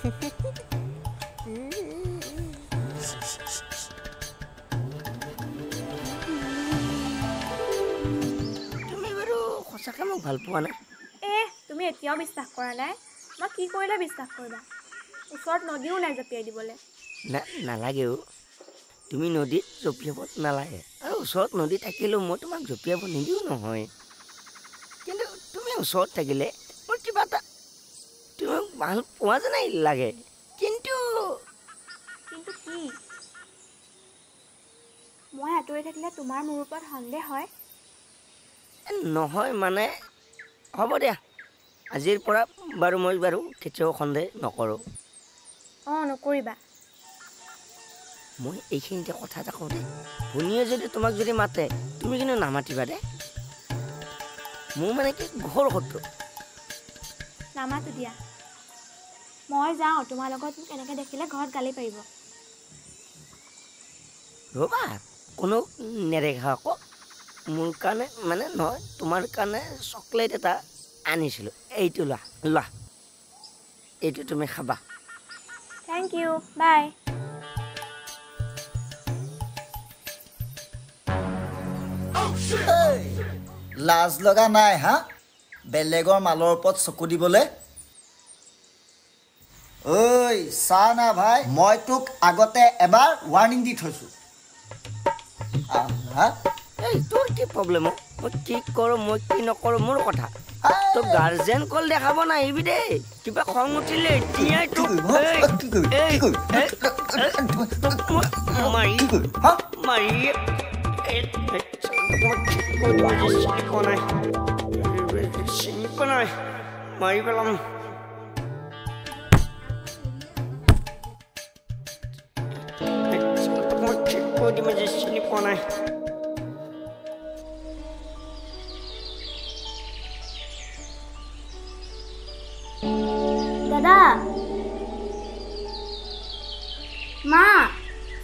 তুমি বাৰু সঁচাকৈ মোক ভাল পোৱা নাই? তুমি এতিয়াও বিশ্বাস কৰা নাই? মই কি কৰিলে বিশ্বাস কৰিবা? ওচৰত নদীও নাই জঁপিয়াই দিবলৈ। নালাগেও, তুমি নদীত জঁপিয়াব নালাগে। আৰু ওচৰত নদী থাকিলেও মই তোমাক জঁপিয়াব নিদিওঁ নহয়। কিন্তু তুমি ওচৰত থাকিলে মোৰ কিবা এটা তুমি ভাল পোৱা যেনেই লাগে। কিন্তু কি? মই আঁতৰি থাকিলে তোমাৰ মোৰ ওপৰত সন্দেহ হয়? নহয় মানে, হ'ব দিয়া, আজিৰ পৰা বাৰু মই কেতিয়াও সন্দেহ নকৰোঁ। নকৰিবা। মই এইখিনিতে কথা এটা কওঁ দে, ভনীয়ে যদি তোমাক যদি মাতে তুমি কিন্তু নামাতিবা দে। মোৰ মানে কি ঘোৰ শত্ৰু। নামাতো দিয়া। মই যাওঁ, তোমাৰ লগত মোক এনেকৈ দেখিলে ঘৰত গালি পাৰিব। ৰ'বা, কোনো নেদেখা আকৌ। মোৰ কাৰণে মানে নহয়, তোমাৰ কাৰণে চকলেট এটা আনিছিলোঁ। এইটো লোৱা, এইটো তুমি খাবা। থেংক ইউ, বাই। লাজ লগা নাই হা বেলেগৰ মালৰ ওপৰত চকু দিবলৈ? ঐ চা না ভাই, মই তোক আগতে এবাৰ ৱাৰ্ণিং দি থৈছোঁ। এই তোৰ কি প্ৰব্লেম? মই কি কৰোঁ মই কি নকৰোঁ মোৰ কথা। তোক গাৰ্জেন কল দেখাব নাহিবি দেই। কিবা খং উঠিলে এতিয়াই তোক মাৰি পেলাম। চিনি পোৱা নাই। দাদা, মা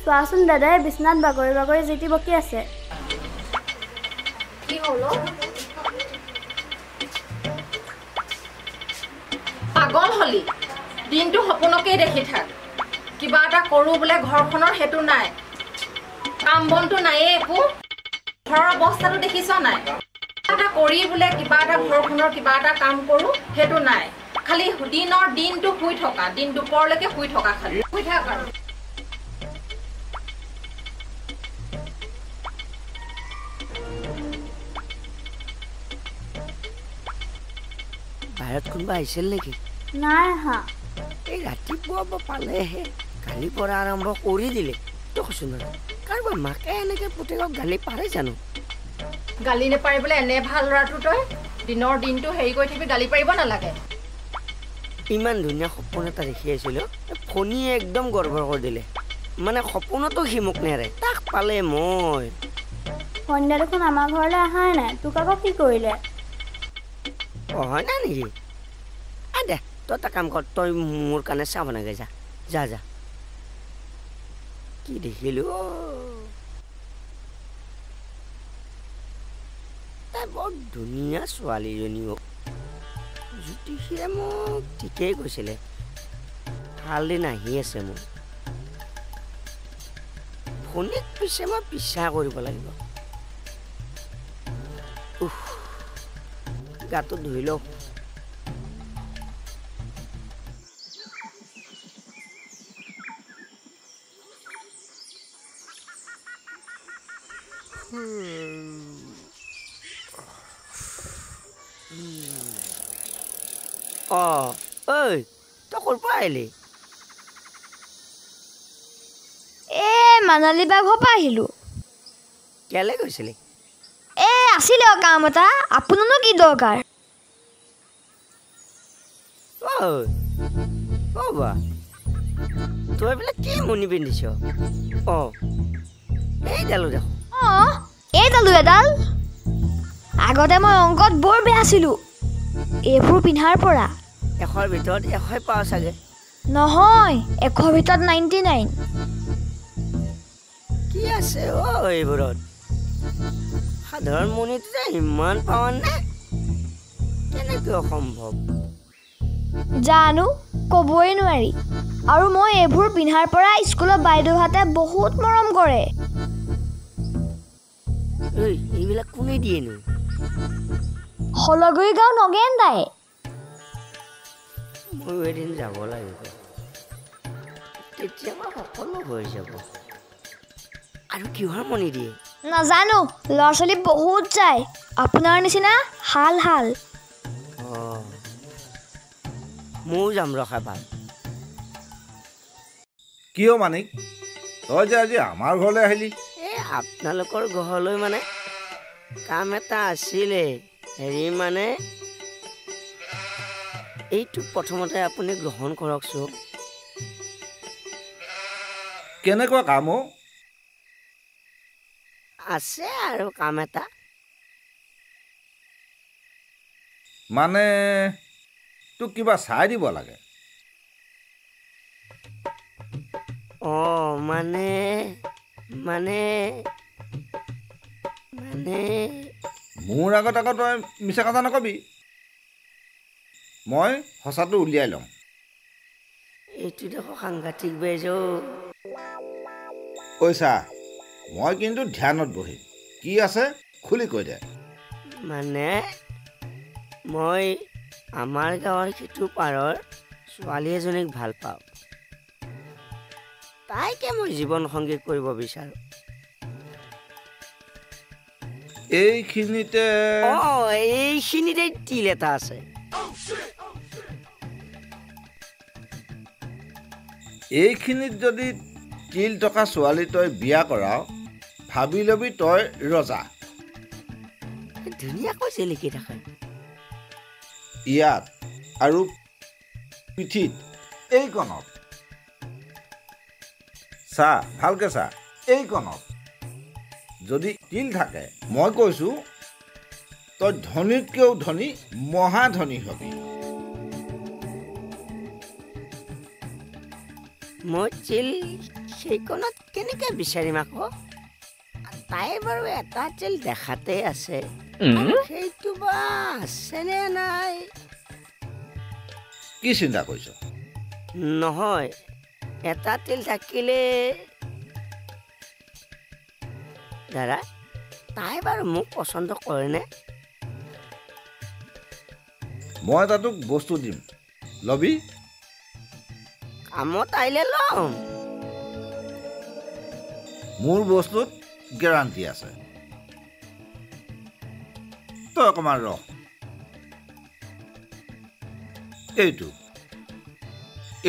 চোৱাচোন, দাদাই বিচনাত বাগৰি বাগৰি জিতি বকি আছে। কি হ'ল? পাগল হলি? দিনটো সপোনকেই দেখি থাক। কিবা এটা কৰোঁ বোলে ঘৰখনৰ, সেইটো নাই। কাম বনটো নাইয়ে একো। ঘৰৰ অৱস্থাটো দেখিছ নাই? এটা কৰি বোলে কিবা এটা ঘৰখনৰ কিবা এটা কাম কৰোঁ, সেইটো নাই। খালি দিনটো শুই থকা, দিন দুপৰলৈকে শুই থকা, খালি শুই থাক আৰু। বাহিৰত কোনোবা আহিছিল নেকি? নাই অহা। এই ৰাতিপুৱা পালেহে, কালিৰ পৰা আৰম্ভ কৰি দিলে। তই কৈছো নহয়, কাৰোবাৰ মাকে এনেকে পুতেকক গালি পাৰে জানো? গালি নেপাৰিবলৈ এনে ভাল ল'ৰাটো তই। দিনৰ দিনটো হেৰি কৰি থাকিবি, গালি পাৰিব নালাগে। ইমান ধুনীয়া সপোন এটা দেখি আছিলোঁ, ফণীয়ে একদম গৰ্বৰ কৰি দিলে। মানে সপোনতো সি মোক নেৰে, তাক পালে মই। সন্ধ্যা দেখোন আমাৰ ঘৰলৈ অহাই নাই, তোক আকৌ কি কৰিলে? হয় না নেকি? দে তই এটা কাম কৰ, তই মোৰ কাৰণে চাহ বনাগে যা। যা কি দেখিলো, তাই বৰ ধুনীয়া ছোৱালীজনীও। জ্যোতিষীয়ে মোক ঠিকেই কৈছিলে, ভাল দিন আহি আছে মোৰ। ফণীক পিছে মই পিছা কৰিব লাগিব। গাটো ধুই লওঁ। ঐ তই ক'ৰ পৰা আহিলি? মানালী বা ঘৰৰ পৰা আহিলোঁ। কেলে গৈছিলি? আছিলে কাম এটা, আপোনাৰনো কি দৰকাৰ? বা তই এইবিলাক কি মুনি পিন্ধিছ? এইডালো দেখোন। এইডালো এডাল। আগতে মই অংকত বৰ বেয়া আছিলোঁ, এইবোৰ পিন্ধাৰ পৰা। 100ৰ ভিতৰত 100 পাওঁ চাগে? নহয়, 100ৰ ভিতৰত 99। কি আছে এইবোৰত? সাধাৰণ মণিটো যে ইমান পাওঁ নে? কেনেকৈ অসম্ভৱ? জানো ক'বই নোৱাৰি আৰু মই এইবোৰ পিন্ধাৰ পৰা স্কুলত বাইদেউহঁতে বহুত মৰম কৰে ঐ এইবিলাক কোনে দিয়েনো হলগুৰি গাঁও নগেন দাই ময়ো এদিন যাব লাগিব তেতিয়া সকলো হৈ যাব আৰু কিহৰ মনি দিয়ে নাজানো ল'ৰা ছোৱালী বহুত যায় আপোনাৰ নিচিনা হাল হাল ময়ো যাম ৰখা ভাল কিয় মানিক তই যে আজি আমাৰ ঘৰলৈ আহিলি এই আপোনালোকৰ ঘৰলৈ মানে কাম এটা আছিলে হেৰি মানে এইটো প্ৰথমতে আপুনি গ্ৰহণ কৰকচোন কেনেকুৱা কাম অ' আছে আৰু কাম এটা মানে তোক কিবা চাই দিব লাগে মানে মানে মানে মোৰ আগত আকৌ তই মিছা কথা নকবি মই সঁচাটো উলিয়াই ল'ম এইটো দেখো সাংঘাতিক বেজ ঐ চা মই কিন্তু ধ্যানত বহিম কি আছে খুলি কৈ দে মানে মই আমাৰ গাঁৱৰ সিটো পাৰৰ ছোৱালী এজনীক ভাল পাওঁ তাইকে মই জীৱন সংগী কৰিব বিচাৰোঁ এইখিনিতে এইখিনিতে তিল এটা আছে এইখিনিত যদি তিল টকা ছোৱালী তই বিয়া কৰাও ভাবি ল'বি তই ৰজা ধুনীয়াকৈ জিলিকি থাকে ইয়াত আৰু পিঠিত এইকণত চা ভালকে চা এইকণত যদি তিল থাকে মই কৈছোঁ তই ধনীতকৈও ধনী মহাধনী হবি মই তিল সেইকণত কেনেকৈ বিচাৰিম আকৌ তাই বাৰু এটা তিল দেখাতে আছে সেইটো বা আছেনে নাই কি চিন্তা কৰিছ নহয় এটা তিল থাকিলে দাদা তাই বাৰু মোক পচন্দ কৰেনে মই এটা তোক বস্তু দিম ল'বি কামত আহিলে ল'ম মোৰ বস্তুত গেৰাণ্টি আছে তই অকণমান ৰহ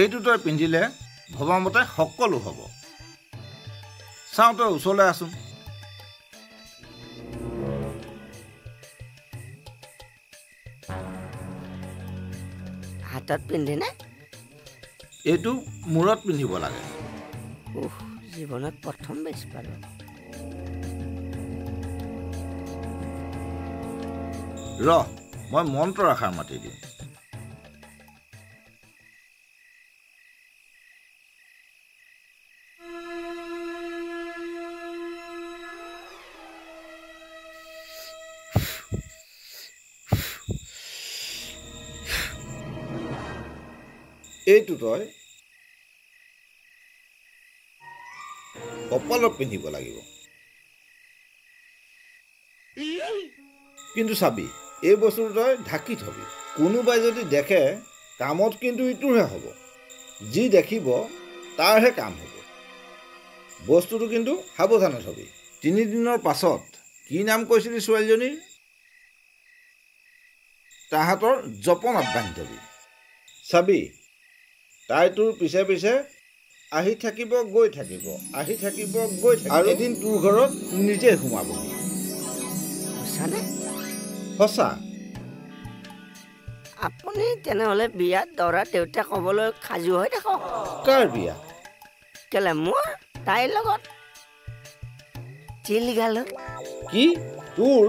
এইটো তই পিন্ধিলে ভবামতে সকলো হ'ব চাওঁ তই ওচৰলৈ আছোন হাতত পিন্ধেনে এইটো মূৰত পিন্ধিব লাগে জীৱনত প্ৰথম বেচ পালোঁ ৰহ মই মন্ত্ৰ এষাৰ মাতি দিম এইটো তই কপালত পিন্ধিব লাগিব কিন্তু চাবি এই বস্তুটো তই ঢাকি থবি কোনোবাই যদি দেখে কামত কিন্তু ইটোৰহে হ'ব যি দেখিব তাৰহে কাম হ'ব বস্তুটো কিন্তু সাৱধানে থবি 3 দিনৰ পাছত কি নাম কৈছিলি ছোৱালীজনীৰ তাহাঁতৰ জপনাত বান্ধি থবি চাবি তাই তোৰ পিছে পিছে আহি থাকিব গৈ থাকিব আহি থাকিব গৈ থাকিব আৰু এদিন তোৰ ঘৰত নিজে সোমাবহি সঁচানে সঁচা আপুনি তেনেহ'লে বিয়াত দৰা দেউতাক ক'বলৈ সাজু হৈ থাকক কাৰ বিয়া কেলে মোৰ তাইৰ লগত তিল গালত কি তোৰ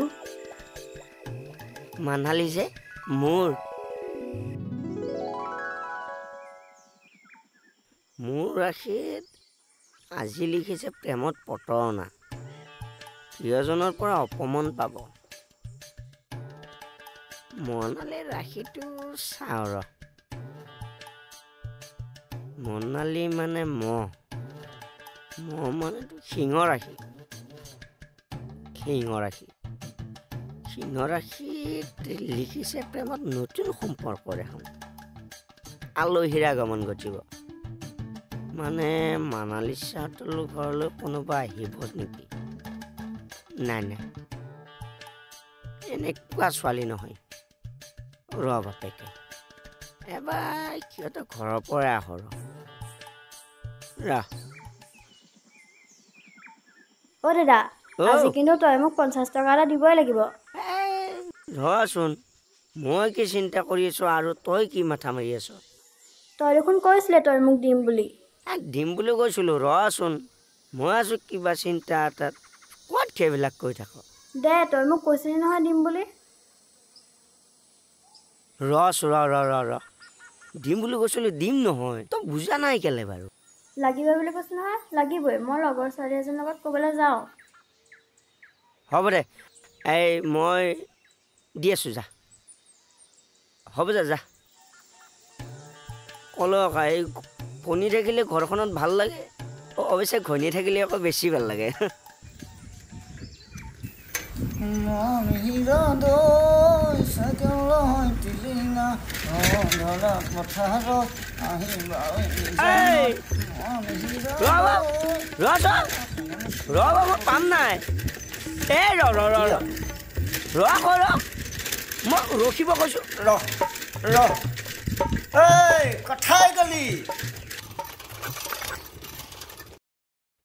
মানালী যে মোৰ ৰাশিত আজি লিখিছে প্ৰেমত প্ৰতাৰণা প্ৰিয়জনৰ পৰা অপমান পাব মনালীৰ ৰাশিটো চাওঁ ৰ মনালী মানে মহ মানে সিংহ ৰাশি লিখিছে প্ৰেমত নতুন সম্পৰ্কৰ এখন আলহীৰ আগমন ঘটিব মানে মানালী ছাহঁতৰ ঘৰলৈ কোনোবা আহিব নেকি নাই এনেকুৱা ছোৱালী নহয় ৰ বাপেকে এবাৰ সিহঁতৰ ঘৰৰ পৰা আহৰ অ দাদা আজি কিন্তু তই মোক 50 টকা এটা দিবই লাগিব ধৰাচোন মই কি চিন্তা কৰি আছো আৰু তই কি মাথা মাৰি আছ তই দেখোন কৈছিলে তই মোক দিম বুলি কৈছিলো ৰচোন মই আছো কিবা চিন্তা এটাত ক'ত সেইবিলাক কৈ থাক দে তই মোক কৈছিলি নহয় দিম বুলি ৰ দিম বুলি কৈছিলো দিম নহয় তই বুজা নাই কেলে বাৰু লাগিব বুলি কৈছ নহয় লাগিবই মই লগৰ ছোৱালী এজনীৰ লগত ক'বলৈ যাওঁ হ'ব দে এই মই দি আছো যা হ'ব যা কলক এই কণী থাকিলে ঘৰখনত ভাল লাগে অৱশ্যে ঘনী থাকিলে আকৌ বেছি ভাল লাগে মই পাম নাই এই মই ৰখিব কৈছো কথাই গলি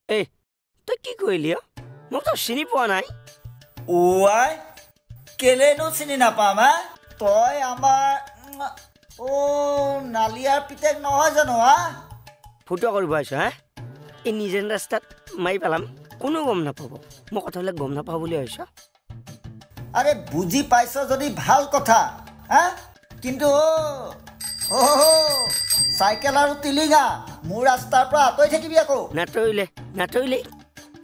এই তই কি কৰিলি মোক তই চিনি পোৱা নাই ওৱাই কেলেনো চিনি নাপাম হা তই আমাৰ নালিয়াৰ পিতেক নহয় জানো হা ফুটা কৰিব আহিছ হা এই নিজে ৰাস্তাত মাৰি পেলাম কোনো গম নাপাব মই কথাবিলাক গম নাপাওঁ বুলি ভাবিছ আৰে বুজি পাইছ যদি ভাল কথা হা কিন্তু চাইকেল আৰু টিলিঙা মোৰ ৰাস্তাৰ পৰা আঁতৰি থাকিবি আকৌ নাটৰিলে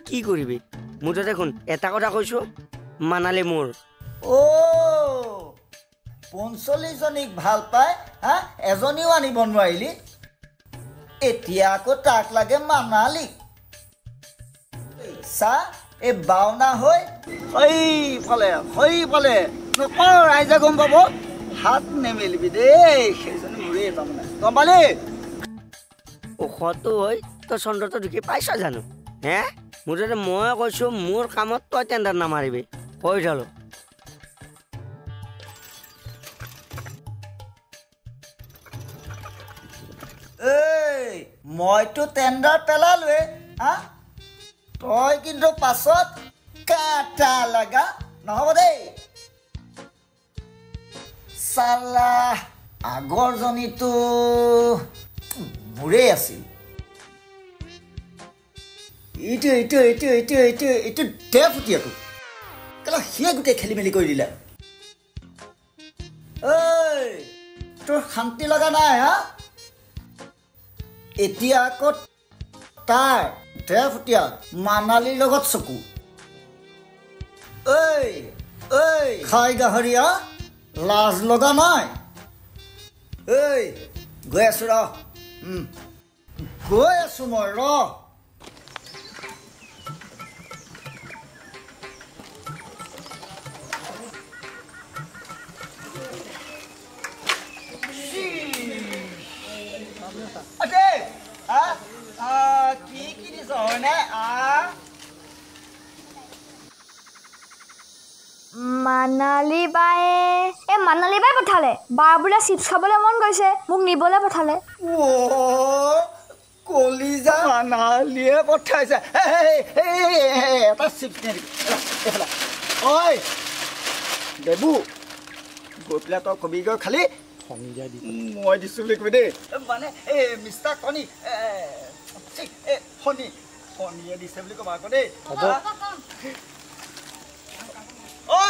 কি কৰিবি মোৰ তাতে শুন এটা কথা কৈছো মানালী মোৰ 45 জনীক ভাল পাই হা এজনীও আনিব নোৱাৰিলি এতিয়া আকৌ তাক লাগে মানালী চা এই বাওনা হৈ সেইফালে নকৰ ৰাইজে গম পাব হাত নেমেলিবি দেই সেইজনী মোৰে তাৰমানে গম পালি ওখটো হৈ তই চন্দ্ৰটো দেখি পাইছ জানো হে মোৰ তাতে মই কৈছো মোৰ কামত তই টেণ্ডাৰ নামাৰিবি কৈ থালো মইতো টেণ্ডাৰ পেলালোৱে হা তই কিন্তু পাছত কাটা লাগা নহ'ব দেই চালা আগৰজনীতো মোৰেই আছিল এইটো ডেফুটীয়াটো কেলা সিয়ে গোটেই খেলি মেলি কৰি দিলে তোৰ শান্তি লগা নাই হা এতিয়া আকৌ তাৰ ডেফুটীয়া মানালীৰ লগত চকু খাই গাহৰিয়া লাজ লগা নাই গৈ আছো মই ৰ মানালী বাই পঠালে বাৰ বোলে চিপছ খাবলৈ মন গৈছে মোক নিবলৈ পঠালে কলিজা মানালীয়ে পঠাইছে এটা চিপছ ঐ দেবু গৈ পেলাই তই কবিগৈ খালি মই দিছো বুলি কবি দেই মানে মিষ্টাৰ কণী শনিয়ে দিছে বুলি কবা আকৌ দেই ঐ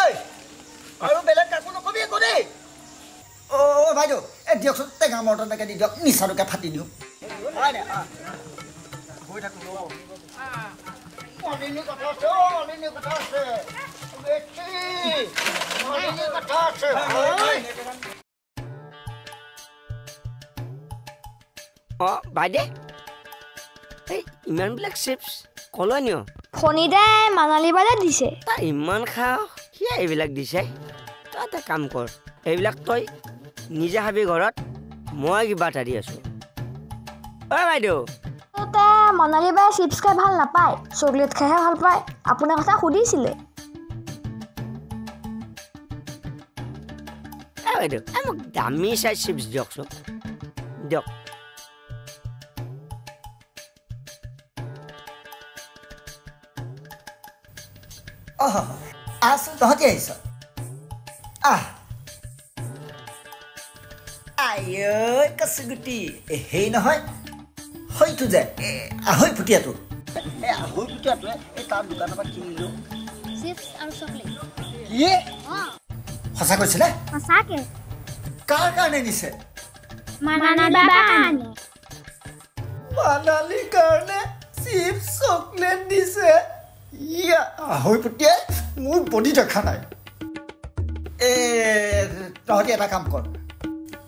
আৰু বেলেগ কাকো নকবি আকৌ দেই বাইদেউ দিয়কচোন টেঙা মৰ্টনকে দি দিয়ক নিচাটোকে ফাটি দিওঁ গৈ থাকো বাইদে এই ইমানবিলাক চিপছ কলৈ নিয় ফণিদাই মানালী বালে দিছে তই ইমান খাওঁ কিয় এইবিলাক দিছে তই এটা কাম কৰ এইবিলাক তই নিজে খাবি ঘৰত মই কিবা এটা দি আছোঁ অ বাইদেউ মানালী বাই চিপছ খাই ভাল নাপায় চকলেট খাইহে ভাল পায় আপোনাৰ কথা সুধিছিলে বাইদেউ মোক দামী চাই চিপছ দিয়কচোন দিয়ক আছো তহঁতি আহিছ আই কচুগুটি হেৰি নহয় হয়তো যে আহৈ ফুটিয়াটো আহৈ ফুটিয়াটোৱে এই তাৰ দোকানৰ পৰা কিনিলোঁ সঁচা কৈছিলে সঁচাকে কাৰ কাৰণে নিছে মানালীৰ কাৰণে চিপছ চকলেট দিছে ইয়া আহৈ ফুটিয়াই মোৰ বডি দেখা নাই তহঁতি এটা কাম কৰ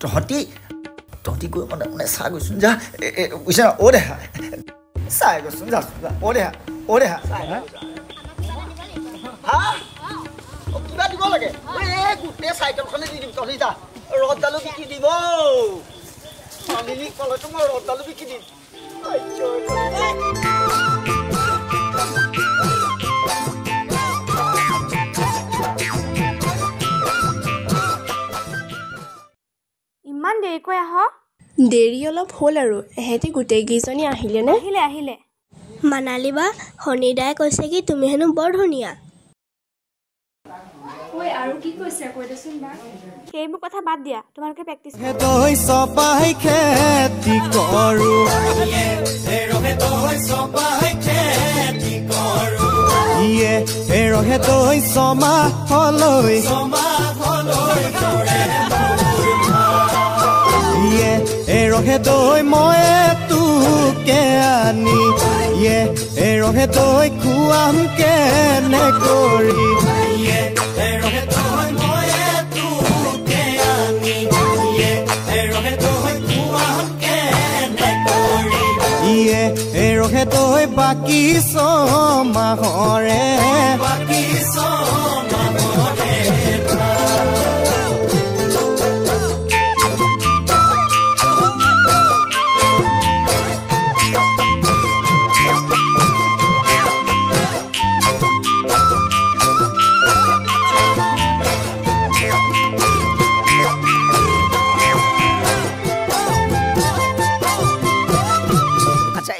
তহঁতি গৈ মানে চাহ গৈছোন যা বুজিছা অ' দেহা চাই গৈছোন যা অ' দেহা কিবা দিব লাগে গোটেই চাইকেলখনে দি দিম তহঁতি যা ৰদডালো বিকি দিব কলেতো মই ৰদডালো বিকি দিম ইমান দেৰিকৈ আহ দেৰি অলপ হ'ল আৰু এহেঁতি গোটেইকেইজনী আহিলেনে আহিলে মানালী বা শনিদাই কৈছে কি তুমি হেনো বৰ ধুনীয়া আৰু কি কৈছে কৈ দেচোন বা সেইবোৰ কথা বাদ দিয়া তোমালোকে প্ৰেক্টিছ তই সপাই খেতি কৰো ইয়ে ৰহে তই সমা হলৈ ইয়ে ৰহে তই মই তোকে আনি ইয়ে ৰহে তই খুৱাম কেনে কৰি ইয়ে ৰহে তই মই তোকে আনি ইয়ে ৰহে তই খুৱাম কেনে কৰি ইয়ে ৰহে তই বাকী ছমাহৰে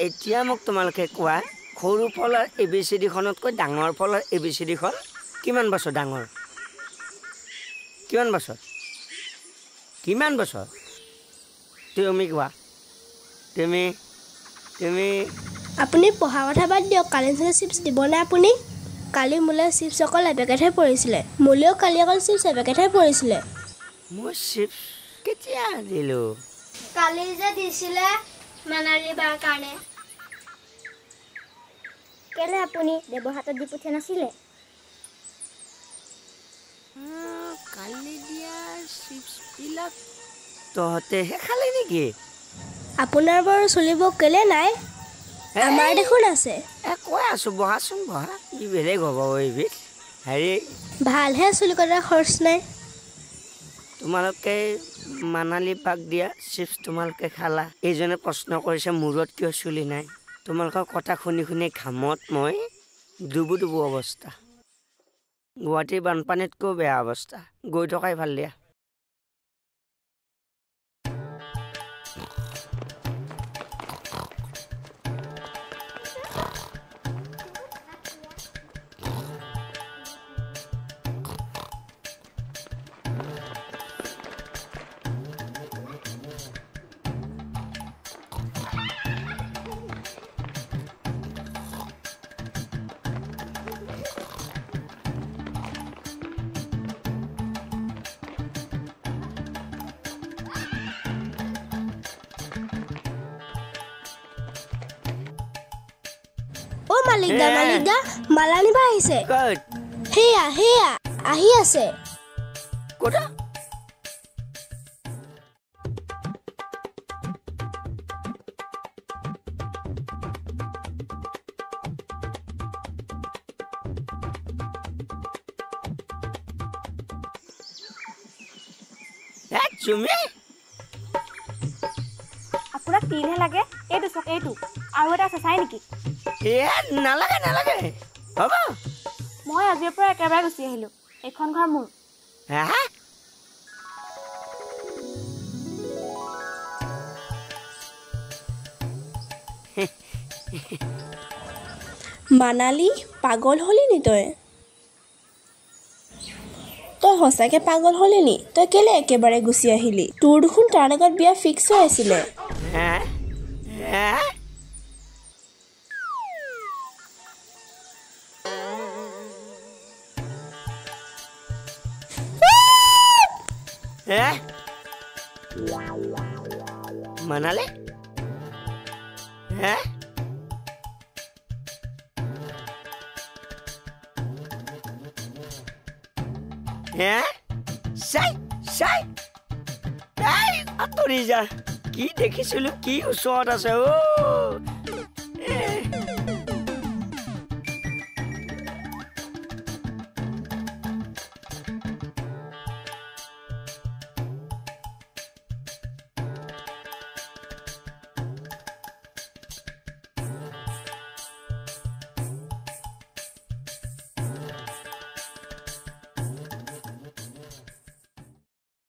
এতিয়া মোক তোমালোকে কোৱা সৰু ফলৰ ABCDখনতকৈ ডাঙৰ ফলৰ ABCDখন কিমান বছৰ ডাঙৰ কিমান বছৰ তুমি কোৱা তুমি আপুনি পঢ়া কথা বাদ দিয়ক কালি চিপছ দিবনে আপুনি কালি মোলৈ চিপছ অকল এপেকেটহে পৰিছিলে মোলৈও কালি অকল চিপছ এপেকেটহে পৰিছিলে মই চিপছ কেতিয়া দিলোঁ কালি যে দিছিলে মানালী বাৰ কাৰণে কেলে আপুনি দেৱৰ হাতত দি পঠিয়া নাছিলে কালি দিয়া চিপছবিলাক তহঁতেহে খালি নেকি আপোনাৰ বাৰু চলিব কেলে নাই আমাৰ দেখোন আছে কৈ আছোঁ বহাচোন বহা ই বেলেগ হ'ব এইবিধ হেৰি ভালহে চুলি কটাৰ খৰচ নাই তোমালোকে মানালী পাক দিয়া চিপছ তোমালোকে খালা এইজনে প্ৰশ্ন কৰিছে মূৰত কিয় চুলি নাই তোমালোকৰ কথা শুনি ঘামত মই ডুবু অৱস্থা গুৱাহাটীৰ বানপানীতকৈ বেয়া অৱস্থা গৈ থকাই ভাল দিয়া মালিকদা মালানী বা আহিছে হেয়া আহি আছে কোটা চুমি আপোনাক তিলহে লাগে এইটো চক এইটো আৰু এটা আছে চাই নেকি নালাগে নালাগে হ'ব মই আজিৰ পৰা একেবাৰে গুচি আহিলোঁ এইখন ঘৰ মোৰ হা মানালী পাগল হলি নি তই তই সঁচাকে পাগল হলি নি তই কেলে একেবাৰে গুচি আহিলি তোৰ দেখোন তাৰ লগত বিয়া ফিক্স হৈ আছিলে মানালে আঁতৰি যা কি দেখিছিলো কি ওচৰত আছে